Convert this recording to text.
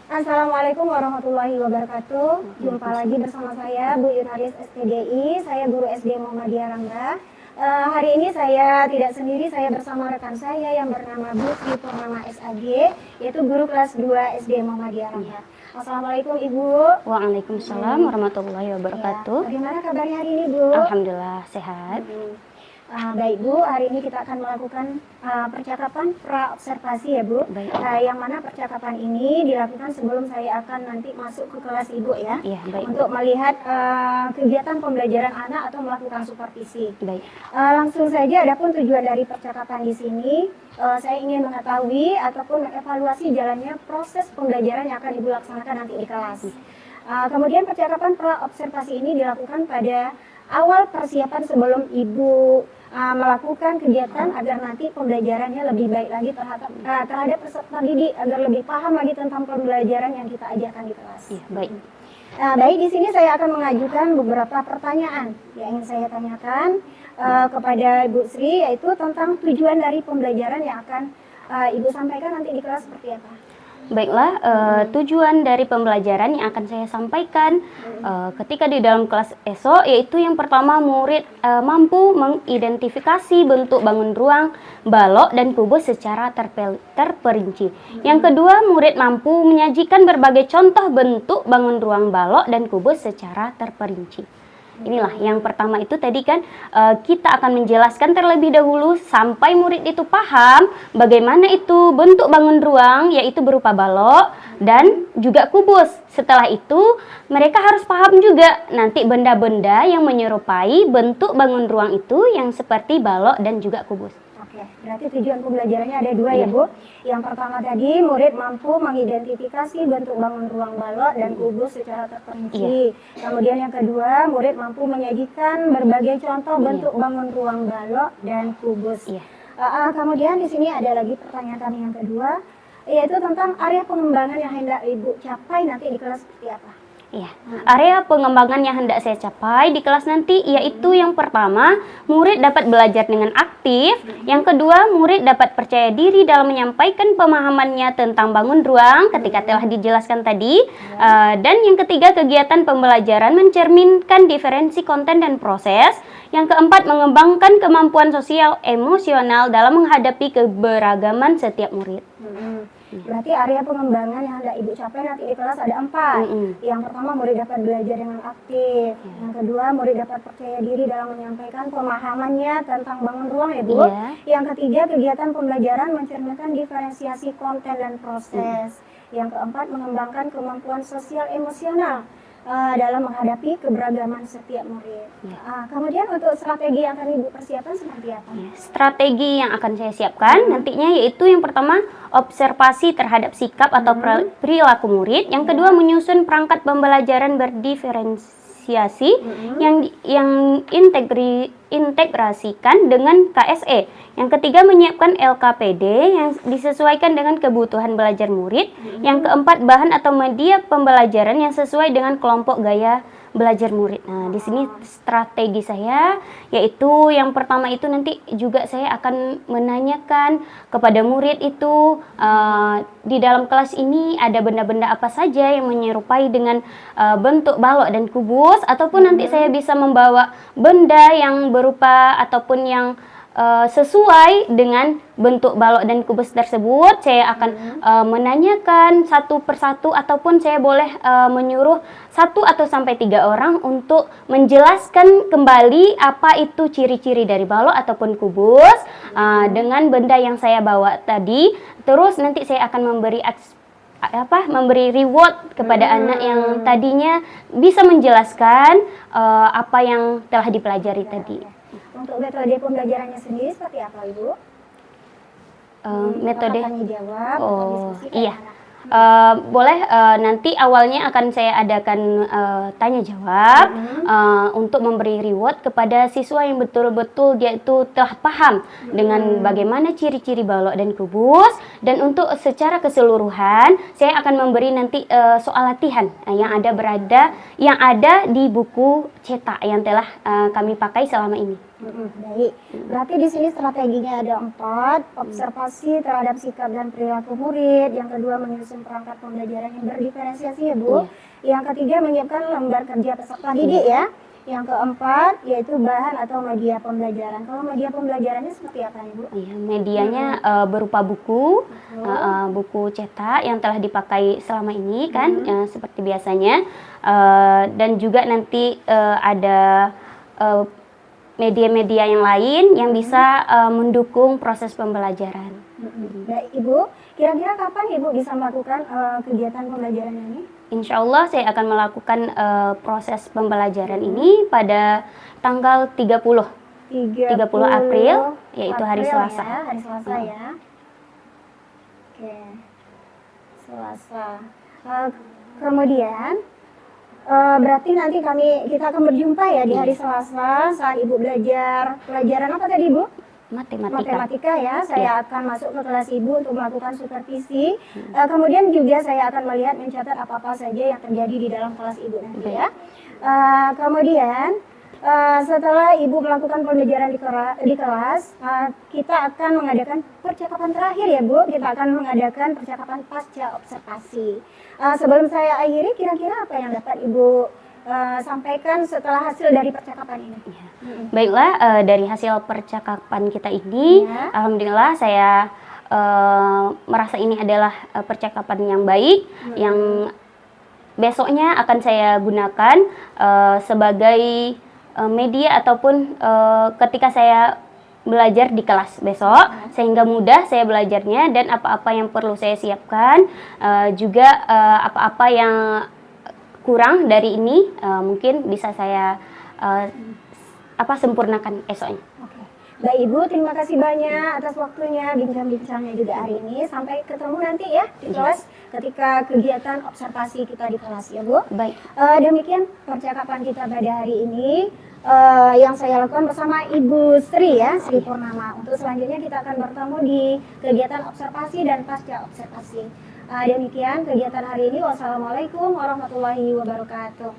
Assalamualaikum warahmatullahi wabarakatuh. Jumpa lagi bersama saya Bu Yunaris SPDI. Saya guru SD Muhammadiyah Rangga. Hari ini saya tidak sendiri, saya bersama rekan saya yang bernama Bu Sri Purnama SAG, yaitu guru kelas 2 SD Muhammadiyah Rangga. Assalamualaikum Ibu. Waalaikumsalam warahmatullahi wabarakatuh. Ya, bagaimana kabarnya hari ini Bu? Alhamdulillah sehat. Baik Bu, hari ini kita akan melakukan percakapan pra-observasi ya Bu. Yang mana percakapan ini dilakukan sebelum saya akan nanti masuk ke kelas Ibu ya. Iya, baik. Untuk melihat kegiatan pembelajaran anak atau melakukan supervisi. Baik. Langsung saja, adapun tujuan dari percakapan di sini, saya ingin mengetahui ataupun mengevaluasi jalannya proses pembelajaran yang akan Ibu laksanakan nanti di kelas. Kemudian percakapan pra-observasi ini dilakukan pada awal persiapan sebelum Ibu melakukan kegiatan agar nanti pembelajarannya lebih baik lagi terhadap peserta didik, agar lebih paham lagi tentang pembelajaran yang kita ajarkan di kelas. Iya, baik. Baik, di sini saya akan mengajukan beberapa pertanyaan yang ingin saya tanyakan kepada Ibu Sri, yaitu tentang tujuan dari pembelajaran yang akan Ibu sampaikan nanti di kelas seperti apa. Baiklah, tujuan dari pembelajaran yang akan saya sampaikan ketika di dalam kelas esok, yaitu yang pertama, murid mampu mengidentifikasi bentuk bangun ruang, balok, dan kubus secara terperinci. Yang kedua, murid mampu menyajikan berbagai contoh bentuk bangun ruang, balok, dan kubus secara terperinci. Inilah yang pertama itu tadi kan kita akan menjelaskan terlebih dahulu sampai murid itu paham bagaimana itu bentuk bangun ruang, yaitu berupa balok dan juga kubus. Setelah itu mereka harus paham juga nanti benda-benda yang menyerupai bentuk bangun ruang itu yang seperti balok dan juga kubus. Oke, berarti tujuan pembelajarannya ada dua ya Bu. Yang pertama tadi, murid mampu mengidentifikasi bentuk bangun ruang, balok, dan kubus secara terperinci. Kemudian yang kedua, murid mampu menyajikan berbagai contoh bentuk bangun ruang, balok, dan kubus. Kemudian di sini ada lagi pertanyaan kami yang kedua, yaitu tentang area pengembangan yang hendak Ibu capai nanti di kelas seperti apa? Iya, area pengembangan yang hendak saya capai di kelas nanti yaitu yang pertama, murid dapat belajar dengan aktif. Yang kedua, murid dapat percaya diri dalam menyampaikan pemahamannya tentang bangun ruang ketika telah dijelaskan tadi. Dan yang ketiga, kegiatan pembelajaran mencerminkan diferensi konten dan proses. Yang keempat, mengembangkan kemampuan sosial emosional dalam menghadapi keberagaman setiap murid. Berarti area pengembangan yang hendak Ibu capai nanti di kelas ada 4. Yang pertama, murid dapat belajar dengan aktif. Yang kedua, murid dapat percaya diri dalam menyampaikan pemahamannya tentang bangun ruang ya Bu. Yang ketiga, kegiatan pembelajaran mencerminkan diferensiasi konten dan proses. Yang keempat, mengembangkan kemampuan sosial emosional dalam menghadapi keberagaman setiap murid. Kemudian untuk strategi yang akan Ibu persiapkan seperti apa? Strategi yang akan saya siapkan nantinya yaitu yang pertama, observasi terhadap sikap atau perilaku murid. Yang kedua, menyusun perangkat pembelajaran berdiferensiasi yang integrasikan dengan KSE. Yang ketiga, menyiapkan LKPD yang disesuaikan dengan kebutuhan belajar murid. Yang keempat, bahan atau media pembelajaran yang sesuai dengan kelompok gaya belajar murid. Nah, di sini strategi saya yaitu yang pertama itu nanti juga saya akan menanyakan kepada murid itu di dalam kelas ini ada benda-benda apa saja yang menyerupai dengan bentuk balok dan kubus, ataupun nanti saya bisa membawa benda yang berupa ataupun yang sesuai dengan bentuk balok dan kubus tersebut. Saya akan menanyakan satu persatu, ataupun saya boleh menyuruh 1 atau sampai 3 orang untuk menjelaskan kembali apa itu ciri-ciri dari balok ataupun kubus dengan benda yang saya bawa tadi. Terus nanti saya akan memberi reward kepada anak yang tadinya bisa menjelaskan apa yang telah dipelajari tadi. Untuk metode pembelajarannya sendiri seperti apa Ibu? Metode tanya jawab, iya. Boleh nanti awalnya akan saya adakan tanya jawab untuk memberi reward kepada siswa yang betul-betul dia itu telah paham dengan bagaimana ciri-ciri balok dan kubus. Dan untuk secara keseluruhan saya akan memberi nanti soal latihan yang ada di buku cetak yang telah kami pakai selama ini. Baik, berarti di sini strateginya ada 4: observasi terhadap sikap dan perilaku murid, yang kedua menyusun perangkat pembelajaran yang berdiferensiasi ya Bu, yang ketiga menyiapkan lembar kerja peserta didik ya, yang keempat yaitu bahan atau media pembelajaran. Kalau media pembelajarannya seperti apa nih Bu? Iya, medianya berupa buku, buku cetak yang telah dipakai selama ini kan, seperti biasanya, dan juga nanti ada media-media yang lain yang bisa mendukung proses pembelajaran. Baik Ibu, kira-kira kapan Ibu bisa melakukan kegiatan pembelajaran ini? Insya Allah saya akan melakukan proses pembelajaran ini pada tanggal 30 April, yaitu hari Selasa. Ya, hari Selasa ya. Oke, Selasa. Kemudian berarti nanti kita akan berjumpa ya di hari Selasa saat Ibu belajar pelajaran apa tadi Bu? Matematika ya. Saya akan masuk ke kelas Ibu untuk melakukan supervisi. Kemudian juga saya akan melihat, mencatat apa-apa saja yang terjadi di dalam kelas Ibu nanti ya. Kemudian setelah Ibu melakukan pembelajaran di kelas, kita akan mengadakan percakapan terakhir ya Bu. Kita akan mengadakan percakapan pasca observasi. Sebelum saya akhiri, kira-kira apa yang dapat Ibu sampaikan setelah hasil dari percakapan ini? Baiklah, dari hasil percakapan kita ini, alhamdulillah saya merasa ini adalah percakapan yang baik, yang besoknya akan saya gunakan sebagai media ataupun ketika saya belajar di kelas besok, sehingga mudah saya belajarnya dan apa-apa yang perlu saya siapkan, juga apa-apa yang kurang dari ini mungkin bisa saya sempurnakan esoknya. Baik Ibu, terima kasih banyak atas waktunya, bincang-bincangnya juga hari ini. Sampai ketemu nanti ya di kelas ketika kegiatan observasi kita di kelas ya Bu. Baik. Demikian percakapan kita pada hari ini yang saya lakukan bersama Ibu Sri ya, Sri Purnama. Untuk selanjutnya kita akan bertemu di kegiatan observasi dan pasca observasi. Demikian kegiatan hari ini. Wassalamualaikum warahmatullahi wabarakatuh.